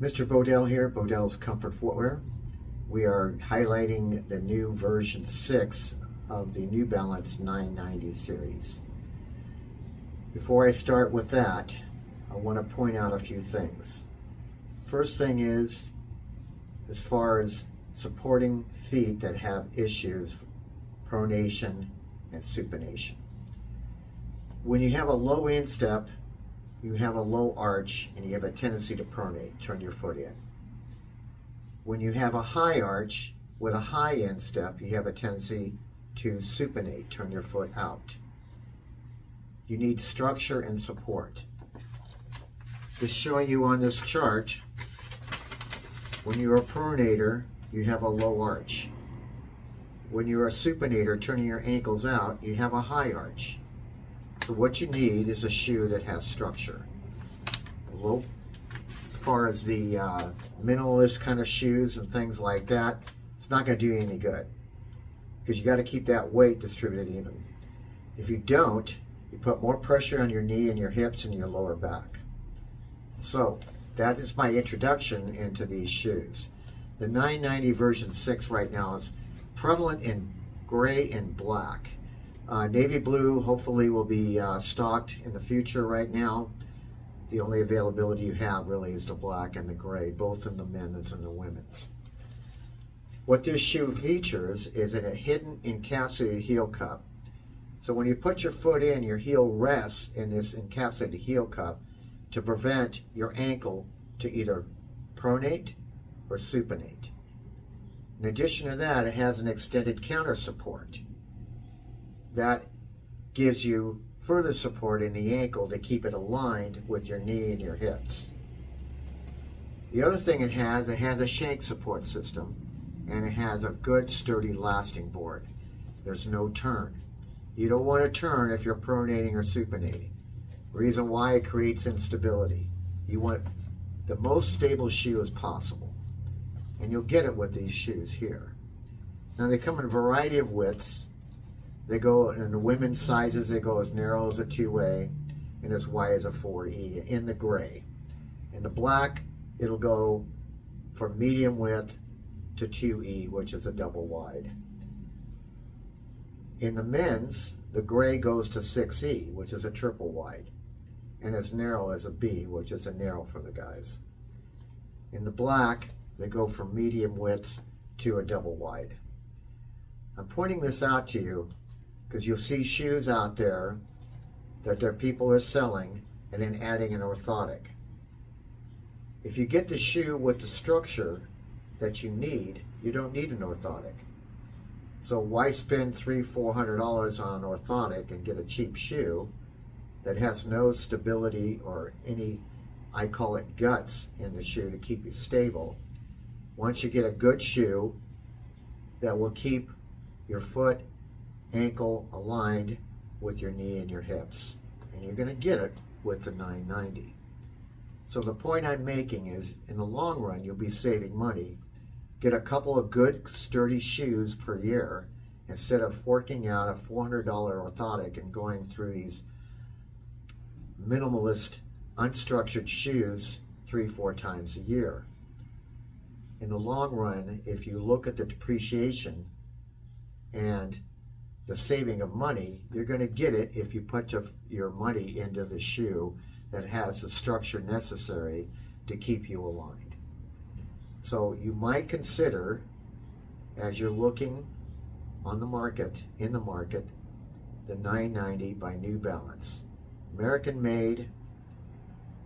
Mr. Bodell here, Bodell's Comfort Footwear. We are highlighting the new version 6 of the New Balance 990 series. Before I start with that, I want to point out a few things. First thing is, as far as supporting feet that have issues, pronation and supination. When you have a low instep, you have a low arch and you have a tendency to pronate, turn your foot in. When you have a high arch with a high instep, you have a tendency to supinate, turn your foot out. You need structure and support. Just showing you on this chart, when you're a pronator, you have a low arch. When you're a supinator, turning your ankles out, you have a high arch. So what you need is a shoe that has structure. Low, as far as the minimalist kind of shoes and things like that, it's not going to do you any good because you got to keep that weight distributed even. If you don't, you put more pressure on your knee and your hips and your lower back. So that is my introduction into these shoes. The 990 version 6 right now is prevalent in gray and black. Navy blue hopefully will be stocked in the future. Right now, the only availability you have really is the black and the gray, both in the men's and the women's. What this shoe features is a hidden encapsulated heel cup. So when you put your foot in, your heel rests in this encapsulated heel cup to prevent your ankle to either pronate or supinate. In addition to that, it has an extended counter support. That gives you further support in the ankle to keep it aligned with your knee and your hips. The other thing it has a shank support system, and it has a good sturdy lasting board. There's no turn. You don't want to turn if you're pronating or supinating. Reason why, it creates instability. You want the most stable shoe as possible, and you'll get it with these shoes here. Now they come in a variety of widths. They go in the women's sizes, they go as narrow as a 2A and as wide as a 4E in the gray. In the black, it'll go from medium width to 2E, which is a double wide. In the men's, the gray goes to 6E, which is a triple wide, and as narrow as a B, which is a narrow for the guys. In the black, they go from medium widths to a double wide. I'm pointing this out to you because you'll see shoes out there that their people are selling and then adding an orthotic. If you get the shoe with the structure that you need, you don't need an orthotic. So why spend $300–400 on an orthotic and get a cheap shoe that has no stability or any, I call it guts, in the shoe to keep you stable? Once you get a good shoe that will keep your foot, ankle aligned with your knee and your hips, and you're going to get it with the 990. So the point I'm making is, in the long run, you'll be saving money. Get a couple of good sturdy shoes per year instead of forking out a $400 orthotic and going through these minimalist unstructured shoes 3–4 times a year. In the long run, if you look at the depreciation and the saving of money, you're going to get it if you put your money into the shoe that has the structure necessary to keep you aligned. So you might consider, as you're looking on the market, in the market, the 990 by New Balance. American made,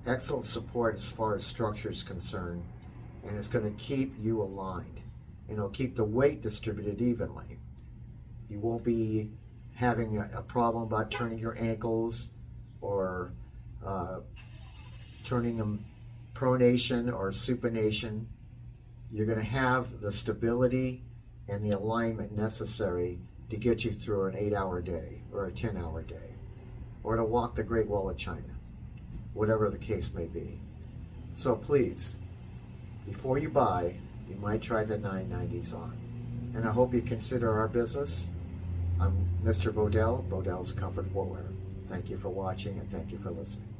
excellent support as far as structure is concerned, and it's going to keep you aligned, and it'll keep the weight distributed evenly. You won't be having a problem about turning your ankles or turning them pronation or supination. You're going to have the stability and the alignment necessary to get you through an 8-hour day or a 10-hour day, or to walk the Great Wall of China, whatever the case may be. So please, before you buy, you might try the 990s on. And I hope you consider our business. I'm Mr. Bodell, Bodell's Comfort Footwear. Thank you for watching and thank you for listening.